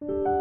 About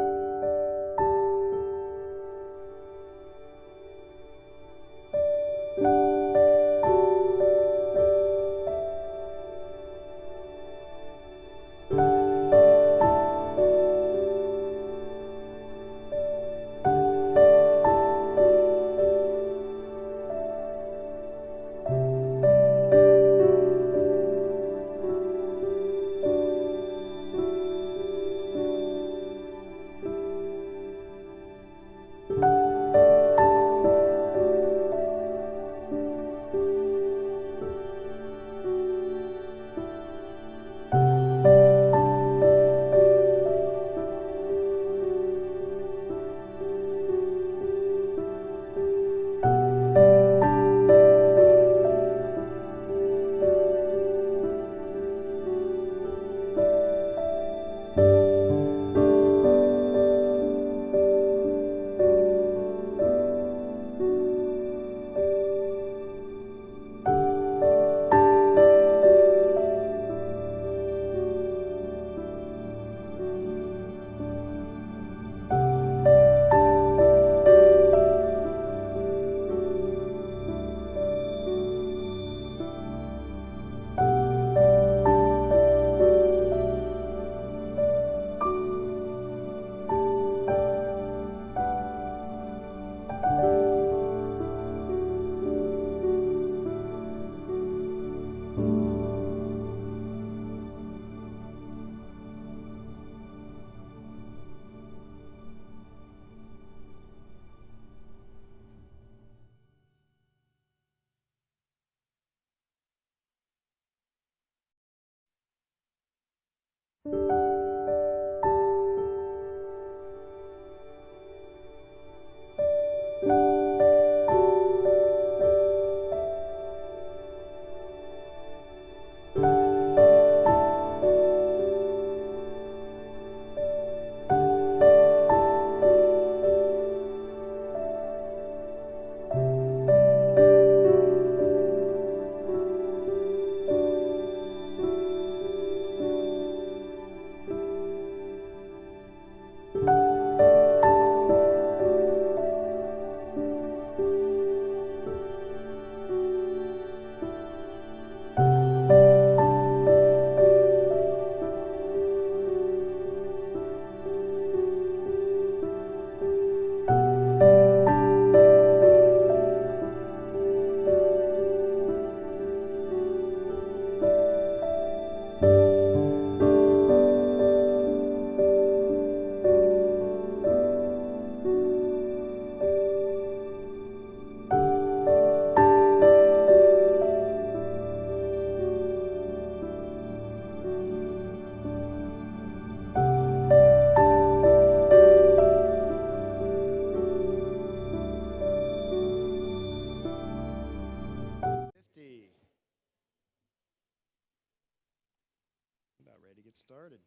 ready to get started.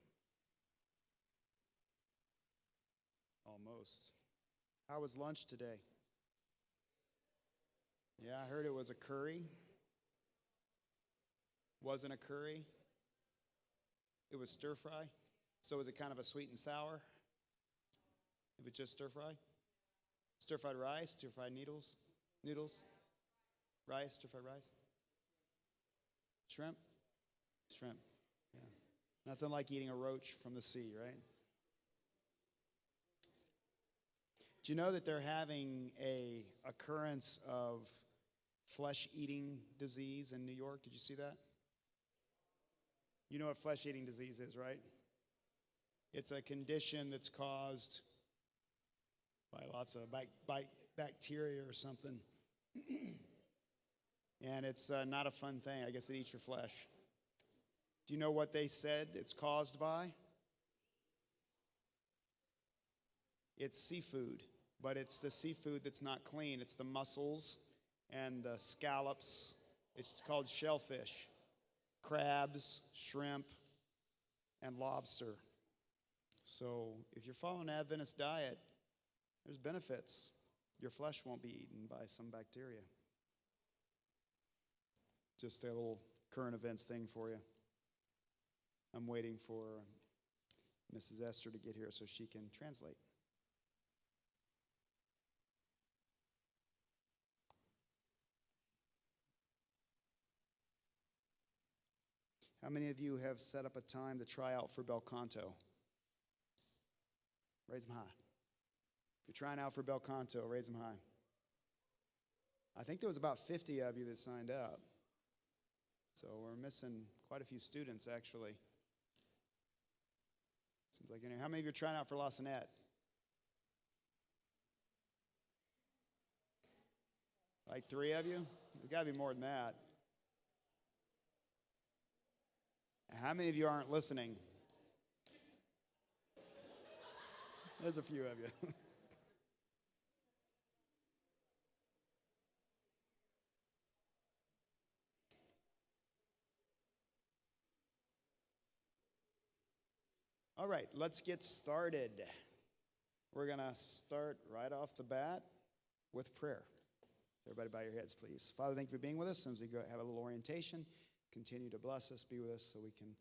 Almost. How was lunch today? Yeah, I heard it was a curry. Wasn't a curry. It was stir fry. So was it kind of a sweet and sour? It was just stir fry? Stir fried rice, stir fried noodles, rice, stir fried rice, shrimp, shrimp. Yeah. Nothing like eating a roach from the sea, right? Do you know that they're having a occurrence of flesh-eating disease in New York? Did you see that? You know what flesh-eating disease is, right? It's a condition that's caused by lots of bacteria or something. And it's not a fun thing. I guess it eats your flesh. Do you know what they said it's caused by? It's seafood, but it's the seafood that's not clean. It's the mussels and the scallops. It's called shellfish, crabs, shrimp, and lobster. So if you're following an Adventist diet, there's benefits. Your flesh won't be eaten by some bacteria. Just a little current events thing for you. I'm waiting for Mrs. Esther to get here so she can translate. How many of you have set up a time to try out for bel canto? Raise them high. If you're trying out for bel canto, raise them high. I think there was about 50 of you that signed up. So we're missing quite a few students, actually. Seems like how many of you are trying out for La Sonette? Like 3 of you? There's got to be more than that. How many of you aren't listening? There's a few of you. All right, let's get started. We're going to start right off the bat with prayer. Everybody bow your heads, please. Father, thank you for being with us. As we go have a little orientation, continue to bless us, be with us so we can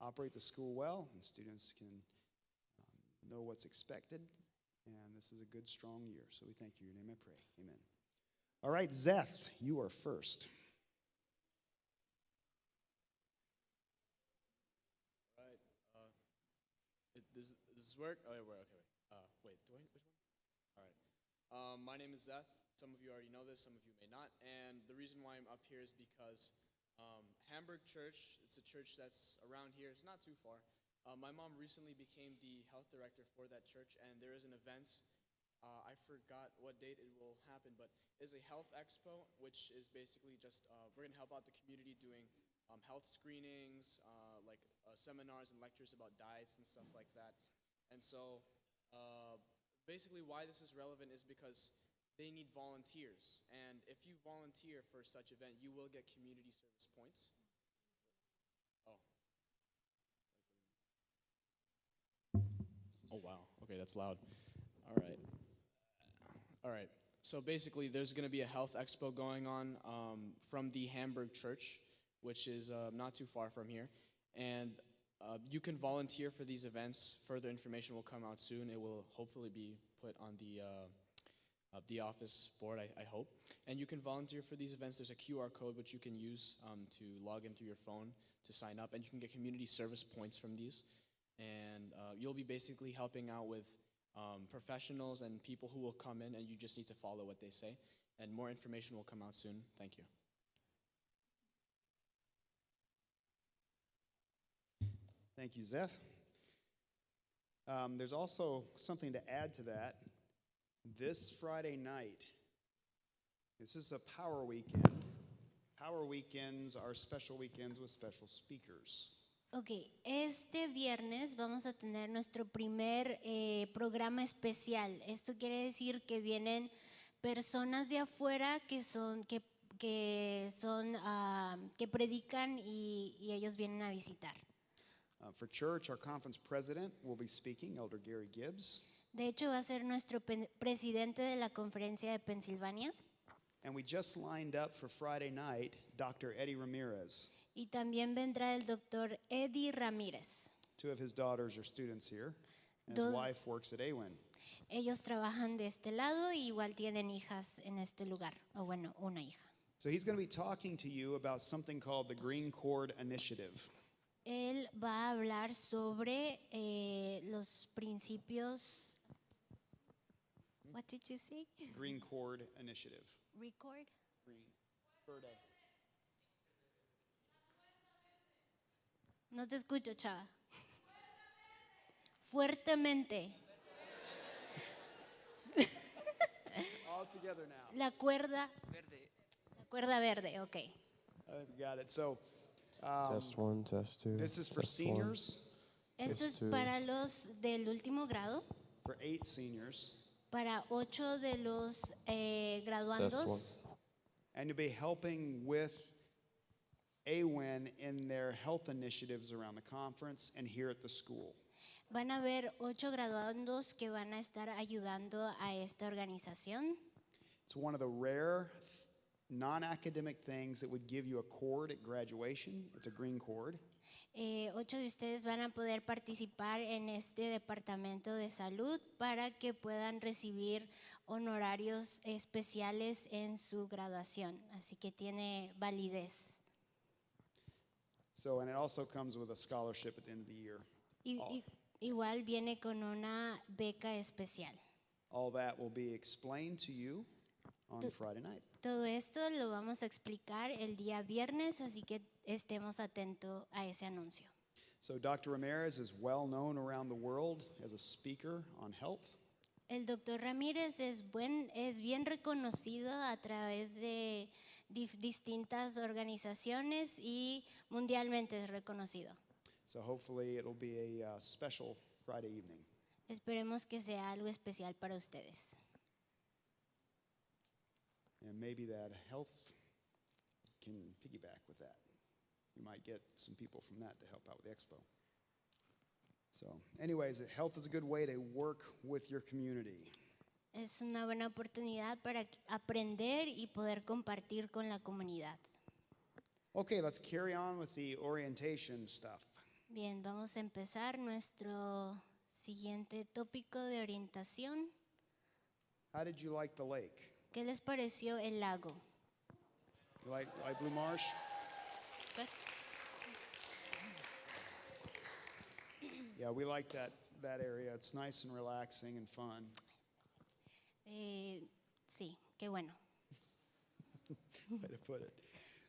operate the school well and students can know what's expected. And this is a good, strong year. So we thank you. In your name I pray. Amen. All right, Zeth, you are first. Does this work? Oh, yeah, okay. Wait, do I? Which one? All right. My name is Zeth. Some of you already know this, some of you may not. And the reason why I'm up here is because Hamburg Church, it's a church that's around here. It's not too far. My mom recently became the health director for that church, and there is an event. I forgot what date it will happen, but it's a health expo, which is basically just we're going to help out the community doing health screenings, like seminars and lectures about diets and stuff like that. And so basically why this is relevant is because they need volunteers. And if you volunteer for such event, you will get community service points. Oh, wow. Okay, that's loud. All right. So basically there's going to be a health expo going on from the Hamburg Church, which is not too far from here. And you can volunteer for these events. Further information will come out soon. It will hopefully be put on the office board, I hope. And you can volunteer for these events. There's a QR code which you can use to log into your phone to sign up. And you can get community service points from these. And you'll be basically helping out with professionals and people who will come in, and you just need to follow what they say. And more information will come out soon. Thank you. Thank you, Zeth. There's also something to add to that. This Friday night, this is a power weekend. Power weekends are special weekends with special speakers. Ok, este viernes vamos a tener nuestro primer programa especial. Esto quiere decir que vienen personas de afuera que predican y ellos vienen a visitar. For church, our conference president will be speaking, Elder Gary Gibbs. De hecho, va a ser nuestro presidente de la conferencia de Pensilvania. And we just lined up for Friday night, Dr. Eddie Ramirez. Y también vendrá el doctor Eddie Ramírez. 2 of his daughters are students here, and his wife works at AWIN. Ellos trabajan de este lado y igual tienen hijas en este lugar, o bueno, una hija. So he's going to be talking to you about something called the Green Cord Initiative. Él va a hablar sobre los principios. What did you say? Green Cord Initiative. Record. Green Cord. No te escucho, chava. Fuertemente. All together now. La cuerda verde. La cuerda verde, okay. I think we got it. So, test 1, test 2. This is for seniors. Esto es para los del último grado. For 8 seniors. Para 8 de los graduandos. And you'll be helping with AWIN in their health initiatives around the conference and here at the school. Van a haber 8 graduandos que van a estar ayudando a esta organización. It's one of the rare non-academic things that would give you a cord at graduation. It's a green cord. 8 de ustedes van a poder participar en este departamento de salud para que puedan recibir honorarios especiales en su graduación. Así que tiene validez. So, and it also comes with a scholarship at the end of the year. Igual viene con una beca especial. All that will be explained to you on Friday night. Todo esto lo vamos a explicar el día viernes, así que estemos atentos a ese anuncio. So Dr. Ramirez is well known around the world as a speaker on health. El doctor Ramírez es bien reconocido a través de distintas organizaciones y mundialmente es reconocido. So hopefully it'll be a special Friday evening. Esperemos que sea algo especial para ustedes. And maybe that health can piggyback with that. You might get some people from that to help out with the expo. So anyways, health is a good way to work with your community. Es una buena oportunidad para aprender y poder compartir con la comunidad. Okay, let's carry on with the orientation stuff. Bien, vamos a empezar nuestro siguiente tópico de orientación. How did you like the lake? ¿Qué les pareció el lago? You like Blue Marsh? Good. Yeah, we like that area. It's nice and relaxing and fun. Sí, qué bueno. Way to put it.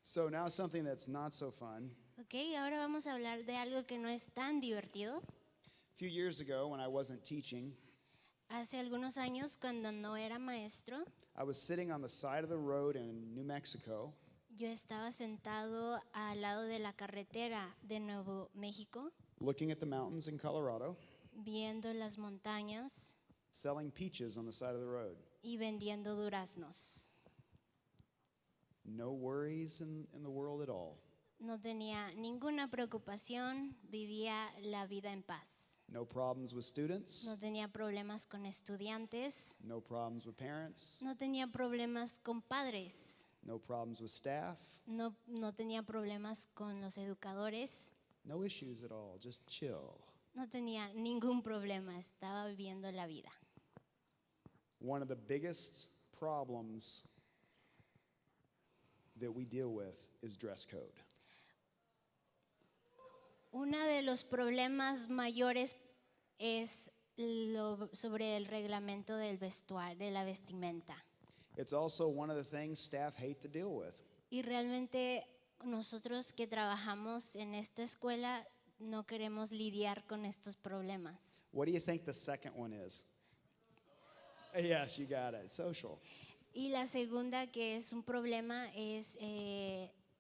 So now something that's not so fun. Ok, ahora vamos a hablar de algo que no es tan divertido. A few years ago when I wasn't teaching, Hace algunos años, cuando no era maestro, I was sitting on the side of the road in New Mexico, yo estaba sentado al lado de la carretera de Nuevo México, looking at the mountains in Colorado, viendo las montañas selling peaches on the side of the road. y vendiendo duraznos. No worries in the world at all. No tenía ninguna preocupación, vivía la vida en paz. No problems with students, No tenía problemas con estudiantes, no problems with parents, no tenía problemas con padres, no problems with staff, no tenía problemas con los educadores, no issues at all, just chill. no tenía ningún problema, estaba viviendo la vida. One of the biggest problems that we deal with is dress code. Uno de los problemas mayores es sobre el reglamento del vestuario, de la vestimenta. It's also one of the things staff hate to deal with. Y realmente nosotros que trabajamos en esta escuela no queremos lidiar con estos problemas. What do you think the second one is? Yes, you got it. Social. Y la segunda que es un problema es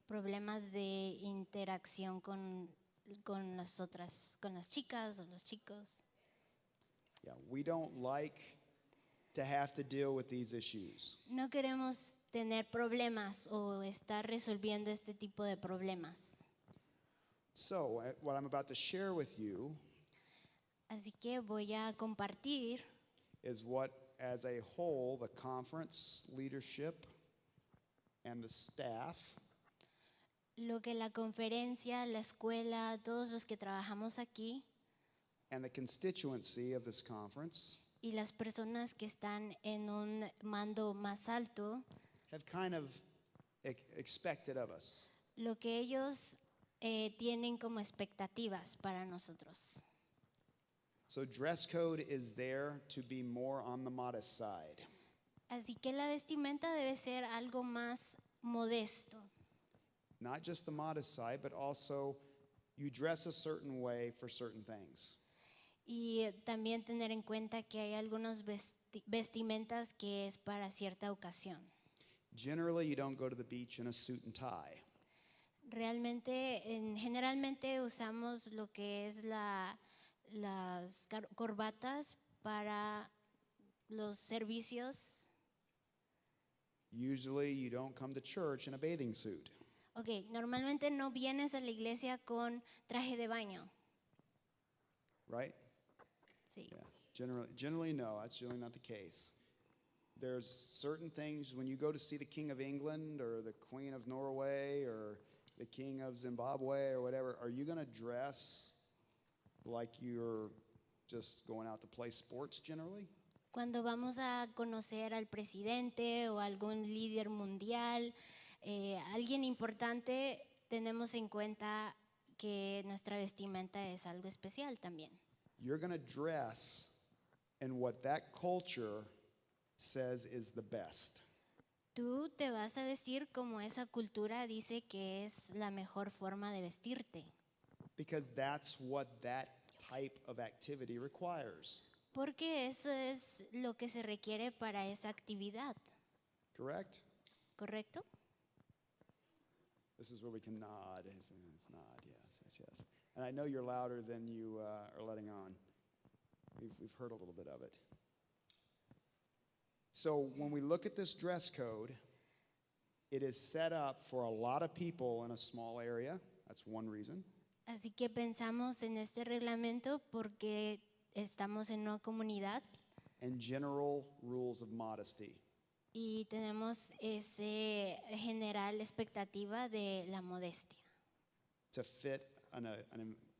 problemas de interacción con las chicas o los chicos. Yeah, we don't like to have to deal with these issues. No queremos tener problemas o estar resolviendo este tipo de problemas. So, what I'm about to share with you Así que voy a compartir is what, as a whole, the conference leadership and the staff lo que la conferencia, la escuela, todos los que trabajamos aquí and the constituency of this conference y las personas que están en un mando más alto, have kind of expected of us. lo que ellos tienen como expectativas para nosotros. So dress code is there to be more on the modest side. Así que la vestimenta debe ser algo más modesto. Not just the modest side, but also you dress a certain way for certain things. Y también tener en cuenta que hay algunas vestimentas que es para cierta ocasión. Generally, you don't go to the beach in a suit and tie. Realmente, generalmente usamos lo que es las corbatas para los servicios. Usually, you don't come to church in a bathing suit. Ok, normalmente no vienes a la iglesia con traje de baño. Right? Sí. Yeah. Generally, no. That's generally not the case. There's certain things when you go to see the King of England or the Queen of Norway or the king of Zimbabwe or whatever, are you going to dress like you're just going out to play sports generally? Cuando vamos a conocer al presidente o algún líder mundial, alguien importante, tenemos en cuenta que nuestra vestimenta es algo especial también. You're going to dress in what that culture says is the best. Tú te vas a vestir como esa cultura dice que es la mejor forma de vestirte. Because that's what that type of activity requires. Porque eso es lo que se requiere para esa actividad. Correct? ¿Correcto? This is where we can nod. It's nod, yes. And I know you're louder than you are letting on. We've heard a little bit of it. So when we look at this dress code, it is set up for a lot of people in a small area. That's one reason. Así que pensamos en este reglamento porque estamos en una comunidad And general rules of modesty. y tenemos ese general expectativa de la modestia To fit in a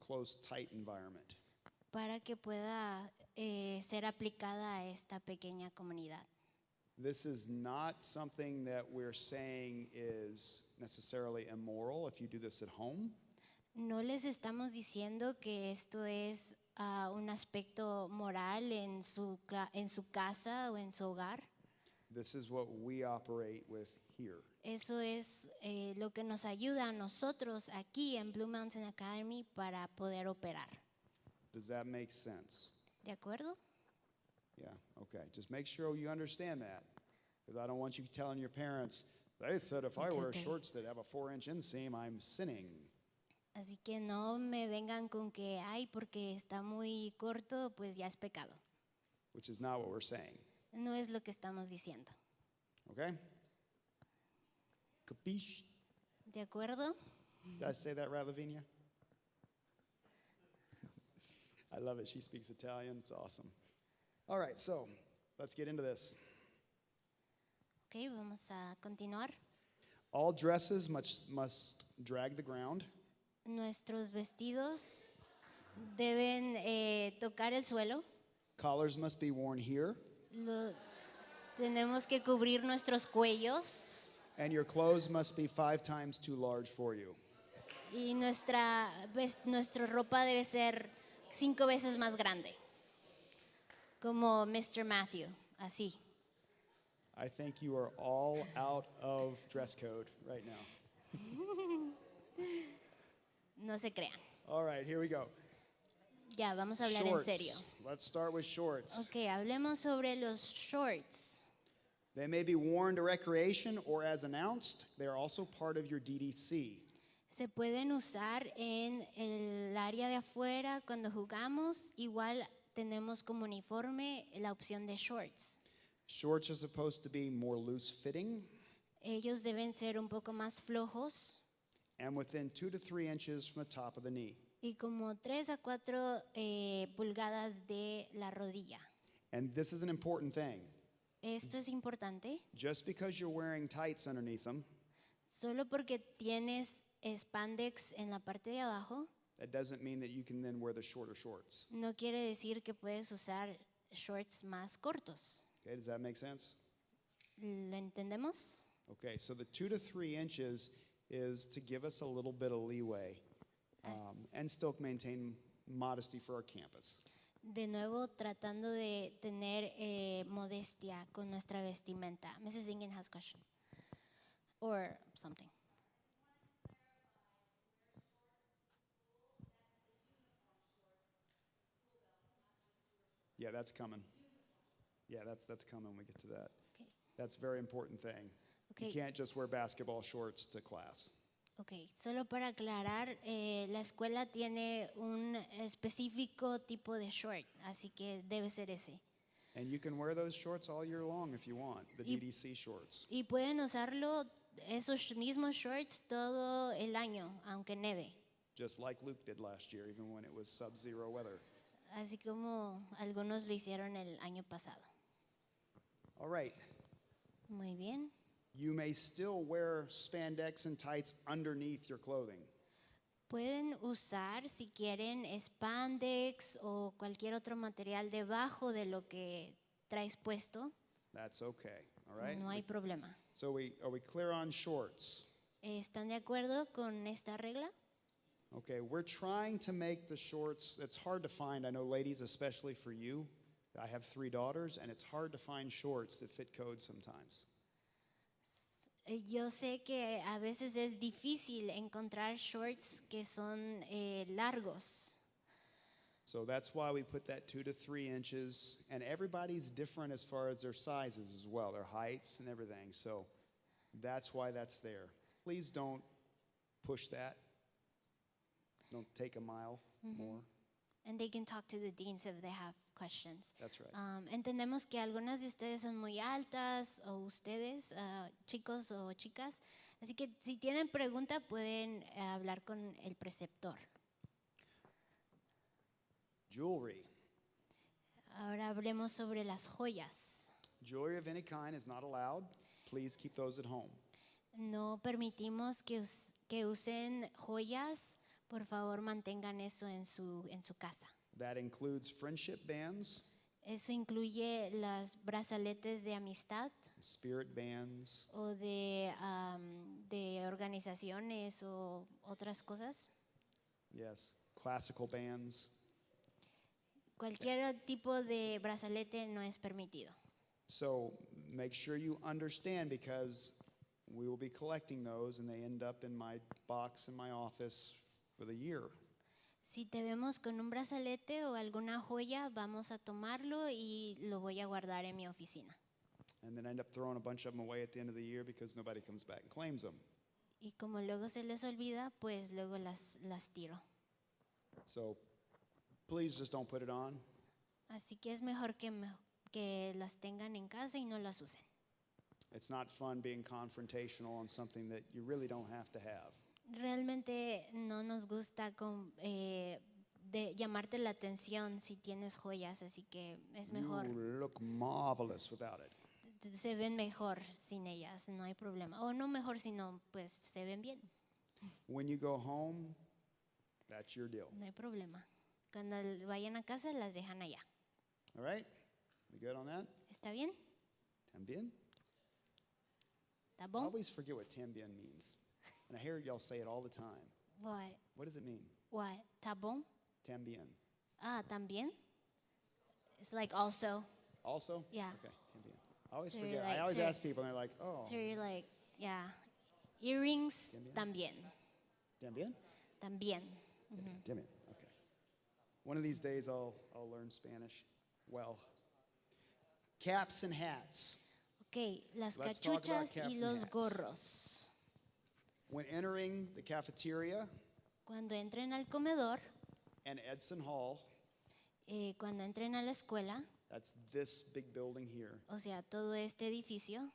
close, tight environment. para que pueda ser aplicada a esta pequeña comunidad. This is not something that we're saying is necessarily immoral if you do this at home. No les estamos diciendo que esto es un aspecto moral en su casa o en su hogar. This is what we operate with here. Eso es lo que nos ayuda a nosotros aquí en Blue Mountain Academy para poder operar. Does that make sense? ¿De acuerdo? Yeah, okay. Just make sure you understand that. Because I don't want you telling your parents, they said if I It's wear okay. shorts that have a 4-inch inseam, I'm sinning. Así que no me vengan con que, ay, porque está muy corto, pues ya es pecado. Which is not what we're saying. No es lo que estamos diciendo. Okay? Capiche? ¿De acuerdo? Did I say that right, Lavinia? I love it. She speaks Italian. It's awesome. All right, so let's get into this. Ok, vamos a continuar. All dresses must drag the ground. Nuestros vestidos deben tocar el suelo. Collars must be worn here. Tenemos que cubrir nuestros cuellos And your clothes must be 5 times too large for you. y nuestra ropa debe ser 5 veces más grande. Como Mr. Matthew, así. I think you are all out of dress code right now. No se crean. All right, here we go. Ya, vamos a hablar Shorts. en serio. Let's start with shorts. Ok, hablemos sobre los shorts. They may be worn to recreation or as announced. They are also part of your DDC. Se pueden usar en el área de afuera cuando jugamos. Igual tenemos como uniforme la opción de shorts. Shorts are supposed to be more loose fitting Ellos deben ser un poco más flojos and within 2 to 3 inches from the top of the knee. y como 3 a 4 pulgadas de la rodilla. And this is an important thing. Esto es importante. Just because you're wearing tights underneath them, Solo porque tienes spandex en la parte de abajo, that doesn't mean that you can then wear the shorter shorts. no quiere decir que puedes usar shorts más cortos. Okay, does that make sense? ¿Lo entendemos? Okay, so the 2 to 3 inches is to give us a little bit of leeway and still maintain modesty for our campus. De nuevo, tratando de tener modestia con nuestra vestimenta. Mrs. Ingen has a question. Or something. Yeah, that's coming. Yeah, that's coming when we get to that. Okay. That's a very important thing. Okay. You can't just wear basketball shorts to class. Ok, solo para aclarar, la escuela tiene un específico tipo de short, así que debe ser ese. And you can wear those shorts all year long if you want, the DDC shorts. Y pueden usarlo, esos mismos shorts, todo el año, aunque neve. Just like Luke did last year, even when it was sub-zero weather. Así como algunos lo hicieron el año pasado. All right, Muy bien. You may still wear spandex and tights underneath your clothing. Pueden usar, si quieren, spandex o cualquier otro material debajo de lo que traes puesto. That's okay, all right? No hay problema. So are we clear on shorts? ¿Están de acuerdo con esta regla? Okay, we're trying to make the shorts, it's hard to find, I know ladies, especially for you. I have 3 daughters, and it's hard to find shorts that fit code sometimes. Yo sé que a veces es difícil encontrar shorts que son largos. So that's why we put that 2 to 3 inches, and everybody's different as far as their sizes as well, their height and everything. So that's why that's there. Please don't push that. Don't take a mile more. And they can talk to the deans if they have questions. That's right. Entendemos que algunas de ustedes son muy altas o ustedes, chicos o chicas, así que si tienen pregunta pueden hablar con el preceptor. Jewelry. Ahora hablemos sobre las joyas. Jewelry of any kind is not allowed. Please keep those at home. No permitimos que usen joyas. Por favor, mantengan eso en su casa. That includes friendship bands, Eso incluye las brazaletes de amistad spirit bands, o de organizaciones o otras cosas. yes, classical bands. Cualquier tipo de brazalete no es permitido. So make sure you understand, because we will be collecting those and they end up in my box in my office for the year. Si te vemos con un brazalete o alguna joya, vamos a tomarlo y lo voy a guardar en mi oficina. And then end up throwing a bunch of them away at the end of the year because nobody comes back and claims them. Y como luego se les olvida, pues luego las tiro. So please just don't put it on. Así que es mejor que las tengan en casa y no las usen. It's not fun being confrontational on something that you really don't have to have. Realmente no nos gusta de llamarte la atención si tienes joyas, así que es mejor. You look marvelous without it. Se ven mejor sin ellas, no hay problema. O no mejor, sino pues se ven bien, When you go home, that's your deal. no hay problema. Cuando vayan a casa las dejan allá. All right? We good on that? ¿Está bien? Tambien? ¿Está I bon? always forget what tambien means. And I hear y'all say it all the time. What? What does it mean? What? ¿Está bon? Tambien. Ah, ¿también? It's like also. Also? Yeah. Okay, tambien. I always So you're forget. I like, always so- ask people and they're like, oh, So you're like, yeah. Earrings, también. tambien? También. Tambien. Okay. One of these days I'll learn Spanish well. Caps and hats. Ok, las Let's talk about cachuchas caps y and los hats. gorros. When entering the cafeteria Cuando entren al comedor, and Edson Hall, cuando entren a la escuela, that's this big building here, o sea, todo este edificio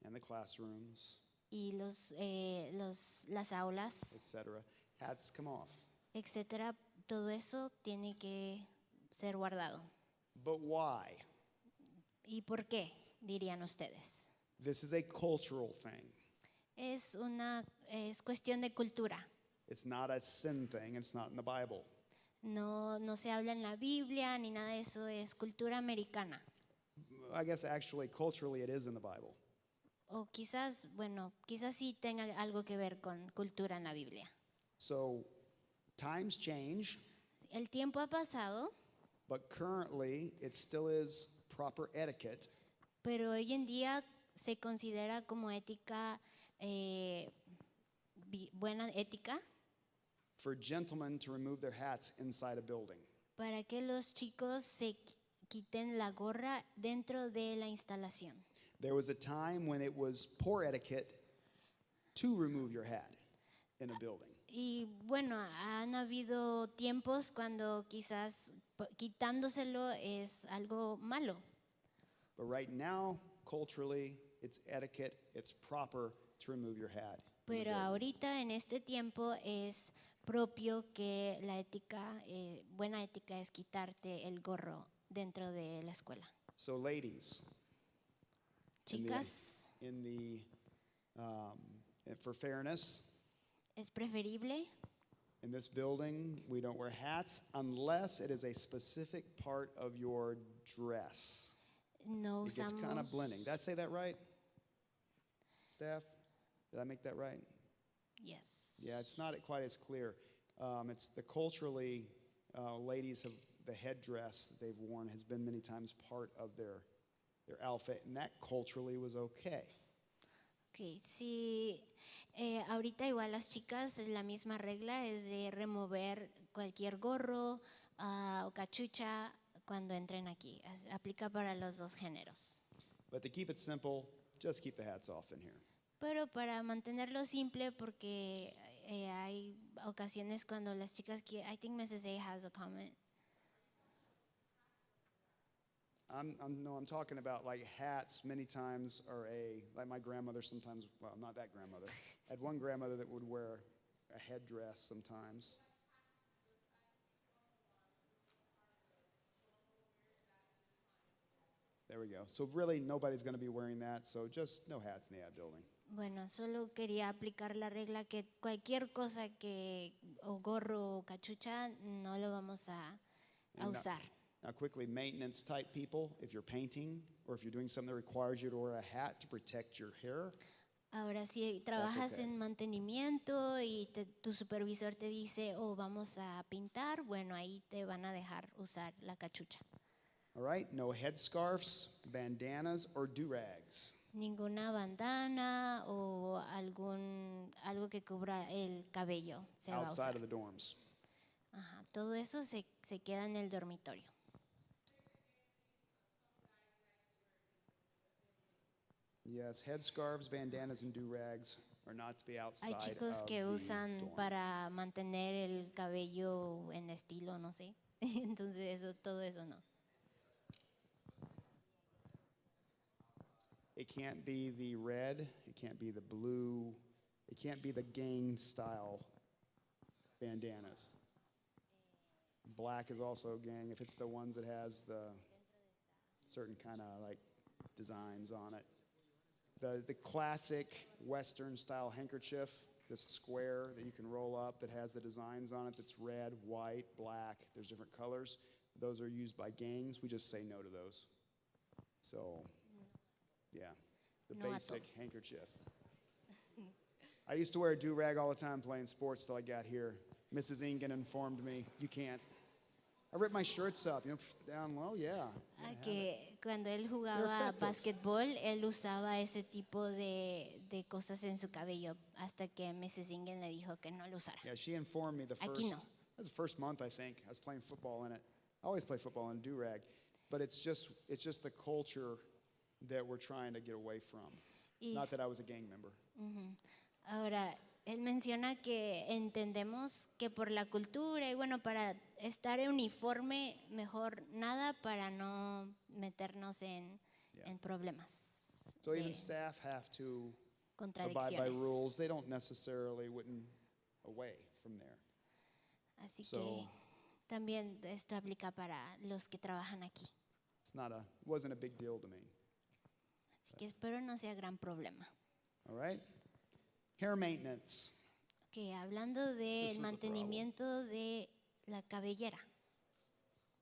and the classrooms, y las aulas, etc., hats come off. etcétera, todo eso tiene que ser guardado. But why? ¿Y por qué? Dirían ustedes. This is a cultural thing. Es cuestión de cultura. It's not a sin thing. It's not in the Bible. No se habla en la Biblia ni nada de eso, es cultura americana. I guess actually, culturally, it is in the Bible. O quizás, bueno, quizás sí tenga algo que ver con cultura en la Biblia. So times change, El tiempo ha pasado, but currently it still is proper etiquette pero hoy en día se considera como ética, buena ética, for gentlemen to remove their hats inside a building. para que los chicos se quiten la gorra dentro de la instalación. There was a time when it was poor etiquette to remove your hat in a building. Y bueno, han habido tiempos cuando quizás quitándoselo es algo malo. But right now, culturally, it's etiquette, it's proper to remove your hat. in a Pero building. ahorita en este tiempo es propio que la ética, buena ética es quitarte el gorro dentro de la escuela. So ladies, Chicas, in the And for fairness, Es preferible. in this building, we don't wear hats unless it is a specific part of your dress. No It gets kind of usamos. blending. Did I say that right? Staff? Did I make that right? Yes. Yeah, it's not quite as clear. It's the culturally, ladies have the headdress that they've worn has been many times part of their outfit, and that culturally was okay. Ok, sí, ahorita igual las chicas, la misma regla es de remover cualquier gorro o cachucha cuando entren aquí. Aplica para los dos géneros. But to keep it simple, just keep the hats off in here. Pero para mantenerlo simple, porque hay ocasiones cuando las chicas quieren. I think Mrs. A has a comment. I'm talking about like hats many times are like my grandmother sometimes, well, not that grandmother. I had one grandmother that would wear a headdress sometimes. There we go. So really nobody's going to be wearing that, so just no hats in the ad building. Bueno, solo quería aplicar la regla que cualquier cosa que o gorro o cachucha no lo vamos a usar. Now quickly, maintenance type people, if you're painting or if you're doing something that requires you to wear a hat to protect your hair. Ahora, si trabajas okay. en mantenimiento y tu supervisor te dice, oh, vamos a pintar, bueno, ahí te van a dejar usar la cachucha. All right, no headscarves, bandanas, or do-rags. Ninguna bandana o algo que cubra el cabello se va a Outside usar. of the dorms. Ajá, todo eso se queda en el dormitorio. Yes, headscarves, bandanas, and do-rags are not to be outside Hay chicos of que the usan dorm. para mantener el cabello en estilo, no sé. Entonces todo eso no. It can't be the red, it can't be the blue, it can't be the gang style bandanas. Black is also gang if it's the ones that has the certain kind of like designs on it. The classic Western style handkerchief, this square that you can roll up that has the designs on it that's red, white, black, there's different colors. Those are used by gangs. We just say no to those. So, yeah, the No a basic handkerchief. I used to wear a do-rag all the time playing sports till I got here. Mrs. Ingen informed me, you can't. I ripped my shirts up, down low, yeah. Que cuando él jugaba effective. básquetbol, él usaba ese tipo de cosas en su cabello hasta que Mrs. Ingen le dijo que no lo usara. Yeah, she informed me the first. Aquí no. That was the first month, I think. I was playing football in it. I always play football in a do-rag, but it's just the culture that we're trying to get away from. Not that I was a gang member. Ahora, él menciona que entendemos que por la cultura y bueno, para estar en uniforme, mejor nada para no meternos en problemas. So even staff have to abide by contradicciones. rules. They don't necessarily wouldn't away from there. Así So- que también esto aplica para los que trabajan aquí. It wasn't a big deal to me. Así que espero no sea gran problema. All right? Hair maintenance. Que hablando This del is a mantenimiento de la cabellera,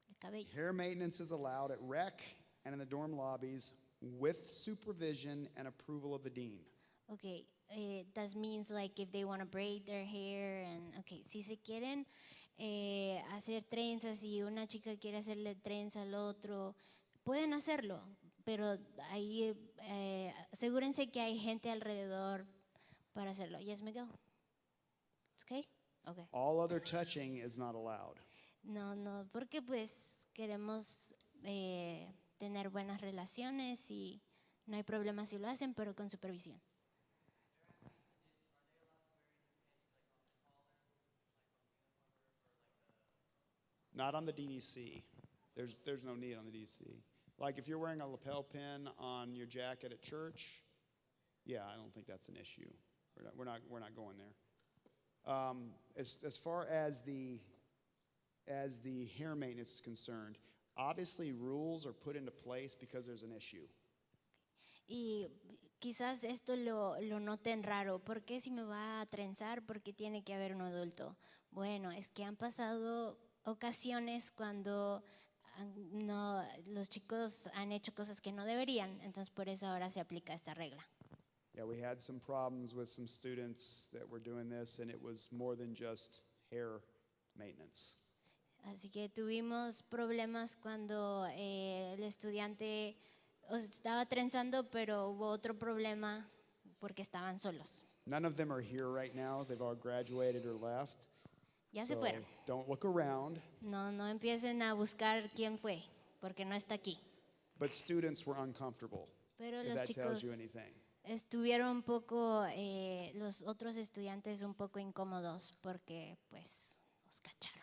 el cabello. Hair maintenance is allowed at rec and in the dorm lobbies with supervision and approval of the dean. Okay, that means like if they want to braid their hair and okay, si se quieren hacer trenzas y una chica quiere hacerle trenza al otro, pueden hacerlo, pero ahí asegúrense que hay gente alrededor para hacerlo. Yes, Miguel. It's okay? Okay. All other touching is not allowed. No, porque pues queremos tener buenas relaciones y no hay problema si lo hacen, pero con supervisión. Not on the DDC. There's no need on the DDC. Like if you're wearing a lapel pin on your jacket at church, yeah, I don't think that's an issue. We're not going there. As far as the hair maintenance is concerned, obviously rules are put into place because there's an issue. Y quizás esto lo noten raro. ¿Por qué si me va a trenzar? ¿Por qué tiene que haber un adulto? Bueno, es que han pasado ocasiones cuando no, los chicos han hecho cosas que no deberían, entonces por eso ahora se aplica esta regla. Yeah, we had some problems with some students that were doing this, and it was more than just hair maintenance. Así que tuvimos problemas cuando el estudiante estaba trenzando, pero hubo otro problema porque estaban solos. None of them are here right now. They've all graduated or left. Ya so se fueron. Don't look around. No empiecen a buscar quién fue, porque no está aquí. But students were uncomfortable. Pero If los that tells chicos you anything. estuvieron un poco, los otros estudiantes un poco incómodos porque pues los cacharon.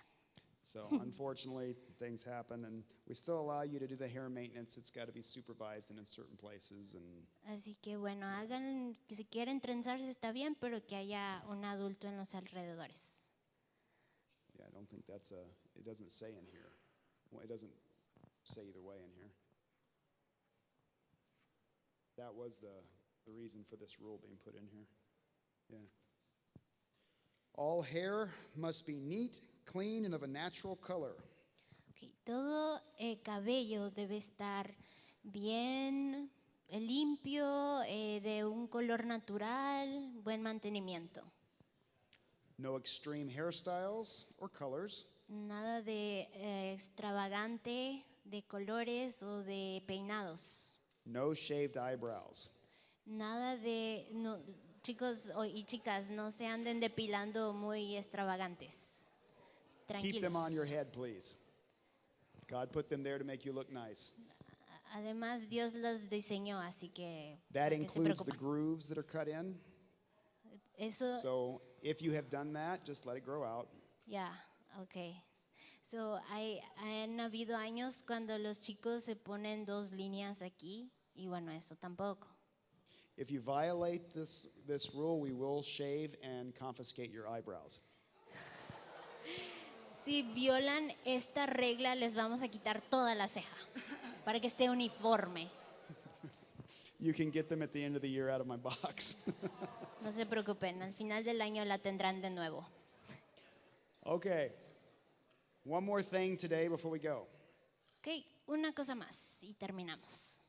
So unfortunately, things happen, and we still allow you to do the hair maintenance. It's got to be supervised and in certain places. And Así que bueno, hagan, que si quieren trenzarse está bien, pero que haya un adulto en los alrededores. yeah, I don't think that's a. It doesn't say in here. Well, it doesn't say either way in here. That was the reason for this rule being put in here. Yeah. All hair must be neat, clean, and of a natural color. Okay, todo cabello debe estar bien limpio, de un color natural, buen mantenimiento. No extreme hairstyles or colors. Nada de extravagante, de colores o de peinados. No shaved eyebrows. Nada de, no, chicos y chicas, no se anden depilando muy extravagantes. Keep them on your Tranquilos. head, please. God put them there to make you look nice. Además, Dios los diseñó, así que That ¿por qué se includes the preocupan? grooves that are cut in. Eso, So if you have done that, just let it grow out. ya, okay. So, han habido años cuando los chicos se ponen dos líneas aquí y bueno, eso tampoco. If you violate this rule, we will shave and confiscate your eyebrows. Si violan esta regla, les vamos a quitar toda la ceja para que esté uniforme. You can get them at the end of the year out of my box. No se preocupen, al final del año la tendrán de nuevo. Okay. One more thing today before we go. Ok, una cosa más y terminamos.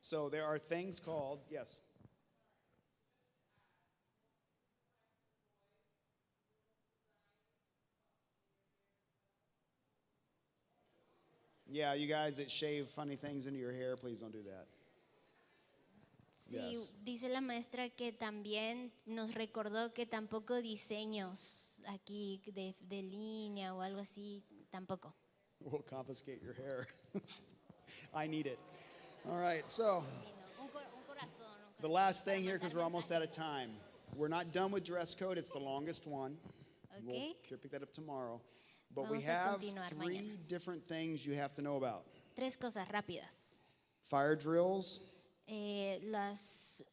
So there are things called, yes. Yeah, you guys that shave funny things into your hair, please don't do that. Sí, Yes. dice la maestra que también nos recordó que tampoco diseños aquí de línea o algo así, tampoco. We'll confiscate your hair. I need it. All right, so Un corazón. the last thing here, because we're almost out of time. We're not done with dress code. It's the longest one. Okay. We'll pick that up tomorrow. But we Vamos a have continuar three mañana. different things you have to know about. Tres cosas rápidas. Fire drills,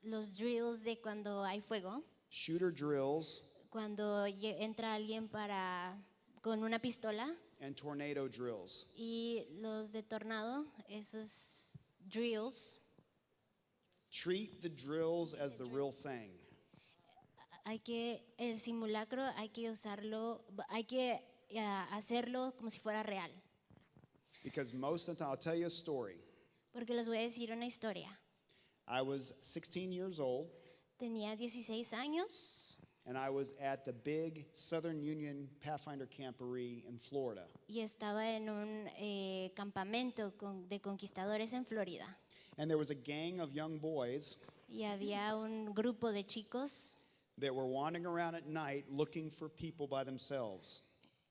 Los drills de cuando hay fuego, shooter drills, cuando entra alguien con una pistola, and tornado drills. y los de tornado, esos drills, Treat the drills as the real thing. el simulacro hay que usarlo, hay que hacerlo como si fuera real. Because most of the time, I'll tell you a story. Porque les voy a decir una historia. I was 16 years old, Tenía 16 años and I was at the big Southern Union Pathfinder Camporee in Florida. y estaba en un campamento de conquistadores en Florida. And there was a gang of young boys Y había un grupo de chicos, that were wandering around at night looking for people by themselves.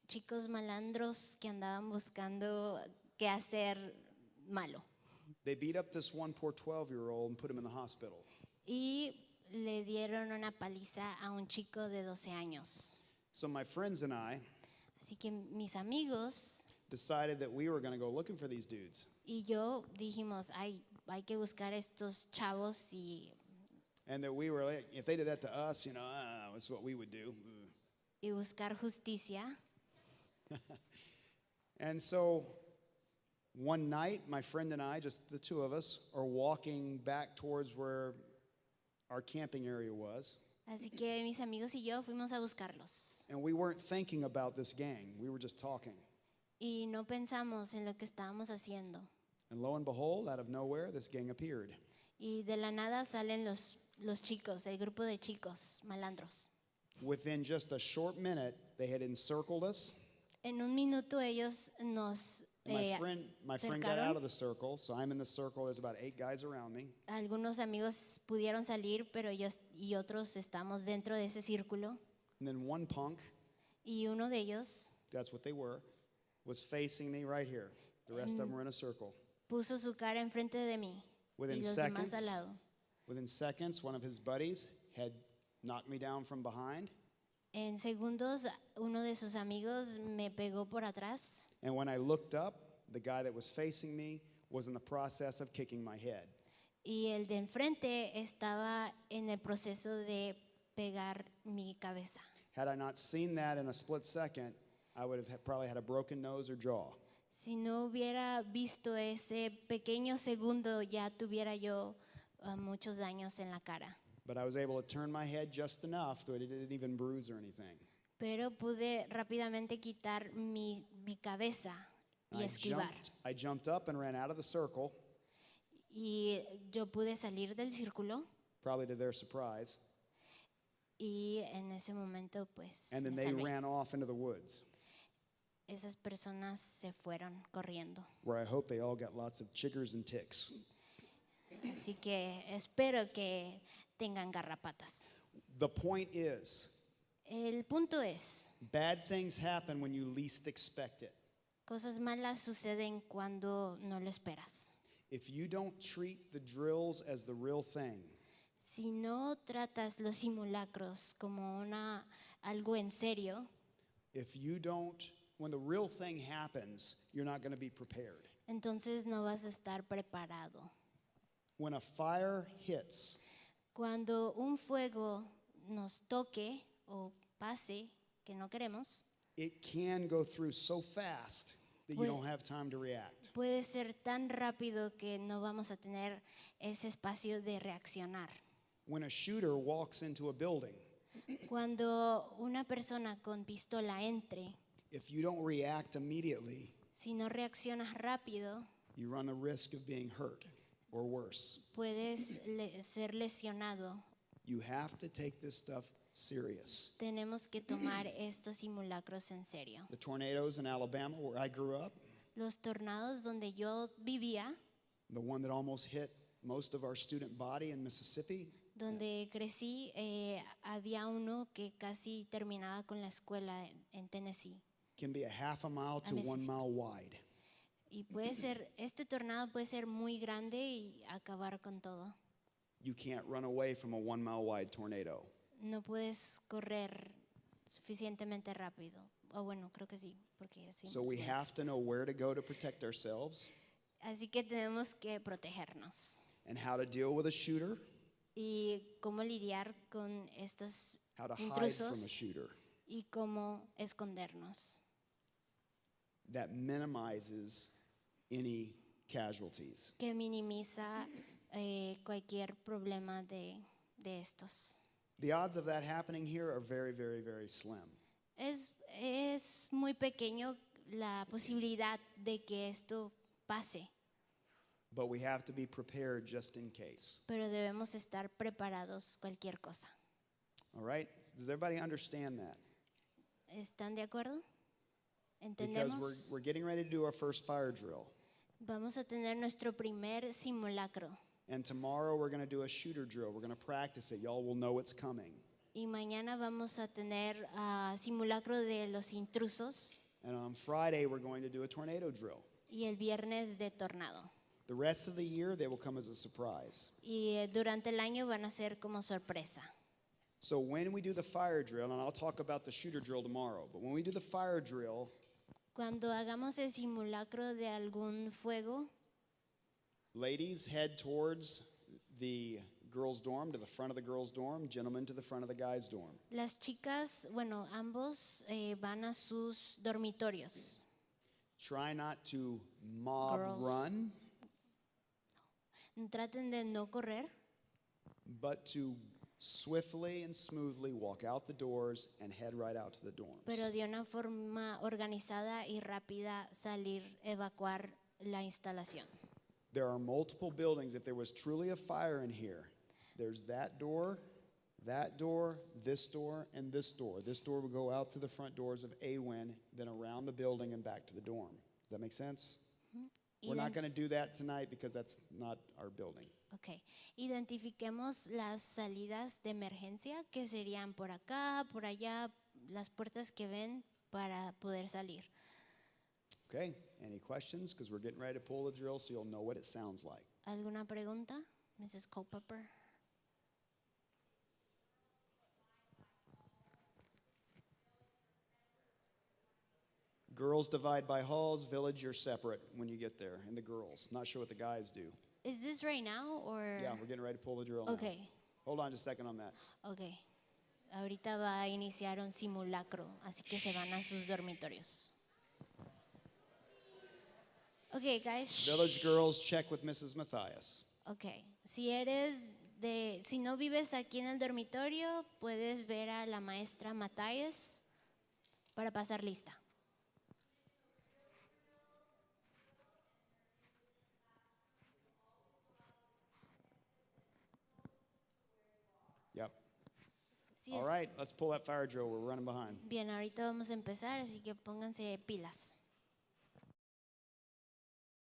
chicos malandros que andaban buscando qué hacer malo. They beat up this one poor 12-year-old and put him in the hospital. Y le dieron una paliza a un chico de 12 años. So my friends and I Así que mis amigos decided that we were going to go looking for these dudes. y yo dijimos, hay que buscar estos chavos And that we were like, if they did that to us, that's what we would do. y buscar justicia. And so One night, my friend and I, just the two of us, are walking back towards where our camping area was. Así que mis amigos y yo fuimos a buscarlos. And we weren't thinking about this gang. We were just talking. Y no pensamos en lo que estábamos haciendo. And lo and behold, out of nowhere, this gang appeared. Y de la nada salen los chicos, el grupo de chicos malandros. Within just a short minute, they had encircled us. En un minuto ellos nos My friend got cercaron. out of the circle, so I'm in the circle. There's about 8 guys around me. Algunos amigos pudieron salir, pero ellos y otros estamos dentro de ese círculo. And then one punk, Y uno de ellos that's what they were, was facing me right here. The rest of them were in a circle. puso su cara enfrente de mí y Within los seconds, demás al lado. one of his buddies had knocked me down from behind. En segundos, uno de sus amigos me pegó por atrás And when I looked up, the guy that was facing me was in the process of kicking my head. y el de enfrente estaba en el proceso de pegar mi cabeza. Had I not seen that in a split second, I would have probably had a broken nose or jaw. Si no hubiera visto ese pequeño segundo, ya tuviera yo muchos daños en la cara. But I was able to turn my head just enough that it didn't even bruise or anything. Pero pude rápidamente quitar mi cabeza y esquivar. I jumped up and ran out of the circle, Y yo pude salir del círculo probably to their surprise, y en ese momento pues and then me they salvé. ran off into the woods, Esas personas se fueron corriendo. where I hope they all got lots of chiggers and ticks. Así que espero que tengan garrapatas. The point is, El punto es, bad things happen when you least expect it. cosas malas suceden cuando no lo esperas. If you don't treat the drills as the real thing, Si no tratas los simulacros como algo en serio, if you don't, when the real thing happens, you're not going to be prepared. entonces no vas a estar preparado. When a fire hits, Cuando un fuego nos toque o pase, que no queremos, it can go through so fast that you Puede- don't have time to react. puede ser tan rápido que no vamos a tener ese espacio de reaccionar. When a shooter walks into a building, Cuando una persona con pistola entre, if you don't react immediately, si no reaccionas rápido, you run the risk of being hurt or worse. puedes ser lesionado. You have to take this stuff serious. Tenemos que tomar estos simulacros en serio. The tornadoes in Alabama, where I grew up, Los tornados donde yo vivía, the one that almost hit most of our student body in Mississippi, donde crecí, había uno que casi terminaba con la escuela en Tennessee. can be a half a mile to 1 Mississippi. mile wide. Y puede ser, este tornado puede ser muy grande y acabar con todo. You can't run away from a 1 mile wide tornado. No puedes correr suficientemente rápido. O bueno, creo que sí, porque sí. So we have to know where to go to protect ourselves Así que tenemos que protegernos. and how to deal with a shooter, Y cómo lidiar con estos how to hide from a intrusos shooter. y cómo escondernos. That minimizes any casualties. Que minimiza cualquier problema de estos. The odds of that happening here are very, very, very slim. Es muy pequeño la posibilidad de que esto pase, But we have to be prepared just in case. pero debemos estar preparados cualquier cosa. All right? Does everybody understand that? ¿Están de acuerdo? Because ¿Entendemos? we're getting ready to do our first fire drill. Vamos a tener nuestro primer simulacro And tomorrow we're going to do a shooter drill. We're going to practice it. Y'all will know it's coming. y mañana vamos a tener simulacro de los intrusos And on Friday we're going to do a tornado drill. y el viernes de tornado. The rest of the year they will come as a surprise. Y durante el año van a ser como sorpresa. So when we do the fire drill, and I'll talk about the shooter drill tomorrow, but when we do the fire drill, Cuando hagamos el simulacro de algún fuego, ladies head towards the girls' dorm, to the front of the girls' dorm, gentlemen to the front of the guys' dorm. las chicas, bueno, ambos van a sus dormitorios. Try not to mob Girls. run, Traten de no correr, but to swiftly and smoothly walk out the doors and head right out to the dorms. pero de una forma organizada y rápida salir, evacuar la instalación. There are multiple buildings. If there was truly a fire in here, there's that door, this door, and this door. This door would go out through the front doors of AWIN, then around the building and back to the dorm. Does that make sense? We're not going to do that tonight because that's not our building. Ok, identifiquemos las salidas de emergencia que serían por acá, por allá, las puertas que ven para poder salir. Okay, any questions? Because we're getting ready to pull the drill so you'll know what it sounds like. ¿Alguna pregunta, Mrs. Culpepper? Girls divide by halls, village, you're separate when you get there, and the girls. Not sure what the guys do. Is this right now or? Yeah, we're getting ready to pull the drill now. Okay, Hold on just a second on that. okay. Ahorita va a iniciar un simulacro, así que se van a sus dormitorios. Okay, guys. Village girls, check with Mrs. Matthias. Okay, si no vives aquí en el dormitorio, puedes ver a la maestra Matthias para pasar lista. Yep. Sí, All right, let's pull that fire drill. We're running behind. Bien, ahorita vamos a empezar, así que pónganse pilas.